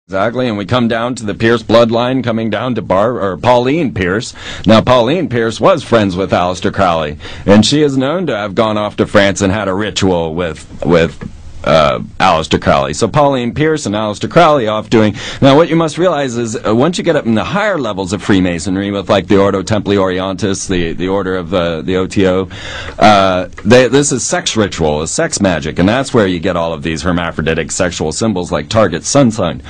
Exactly, and we come down to the Pierce bloodline, coming down to Pauline Pierce. Now, Pauline Pierce was friends with Aleister Crowley, and she is known to have gone off to France and had a ritual with Aleister Crowley. So Pauline Pierce and Aleister Crowley off doing... Now, what you must realize is, once you get up in the higher levels of Freemasonry, with like the Ordo Templi Orientis, the order of the OTO, this is sex ritual, sex magic, and that's where you get all of these hermaphroditic sexual symbols like target, sun sign.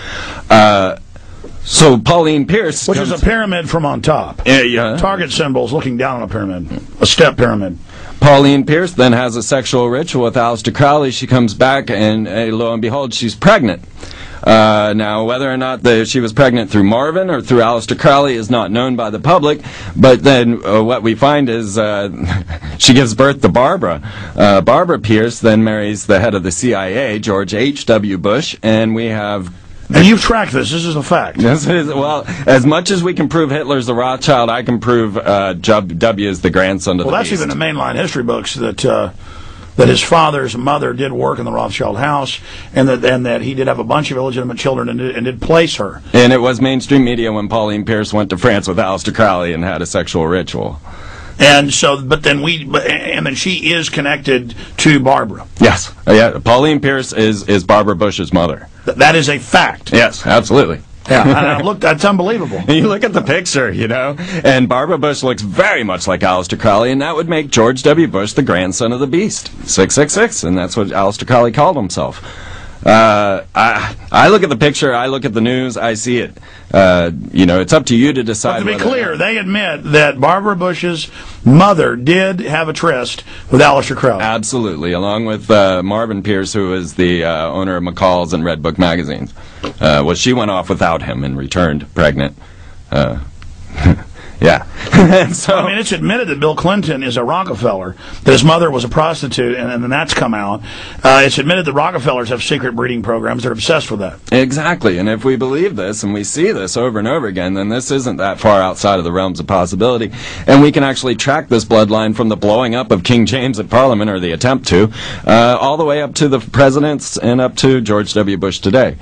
So Pauline Pierce... Which is a pyramid from on top. Yeah. Target symbols looking down on a pyramid. A step pyramid. Pauline Pierce then has a sexual ritual with Aleister Crowley. She comes back, and lo and behold, she's pregnant. Now, whether or not she was pregnant through Marvin or through Aleister Crowley is not known by the public, but then what we find is she gives birth to Barbara. Barbara Pierce then marries the head of the CIA, George H.W. Bush, and we have... And you've tracked this. This is a fact. This is, well, as much as we can prove Hitler's a Rothschild, I can prove W is the grandson of the beast. Well, that's even in mainline history books that his father's mother did work in the Rothschild house, and that he did have a bunch of illegitimate children and did place her. And it was mainstream media when Pauline Pierce went to France with Aleister Crowley and had a sexual ritual. And so, but then she is connected to Barbara. Yes, yeah. Pauline Pierce is Barbara Bush's mother. That is a fact. Yes, absolutely. Yeah, look, that's unbelievable. And you look at the picture, and Barbara Bush looks very much like Aleister Crowley, and that would make George W. Bush the grandson of the beast, 666, and that's what Aleister Crowley called himself. I look at the picture, I look at the news, I see it. It's up to you to decide. But to be clear, they admit that Barbara Bush's mother did have a tryst with Aleister Crowley. Absolutely, along with Marvin Pierce, who is the owner of McCall's and Red Book magazines. Well, she went off without him and returned pregnant. Yeah. So, I mean, it's admitted that Bill Clinton is a Rockefeller, that his mother was a prostitute, and then that's come out. It's admitted that Rockefellers have secret breeding programs. They're obsessed with that. Exactly. And if we believe this, and we see this over and over again, then this isn't that far outside of the realms of possibility. And we can actually track this bloodline from the blowing up of King James at Parliament, or the attempt to, all the way up to the presidents and up to George W. Bush today.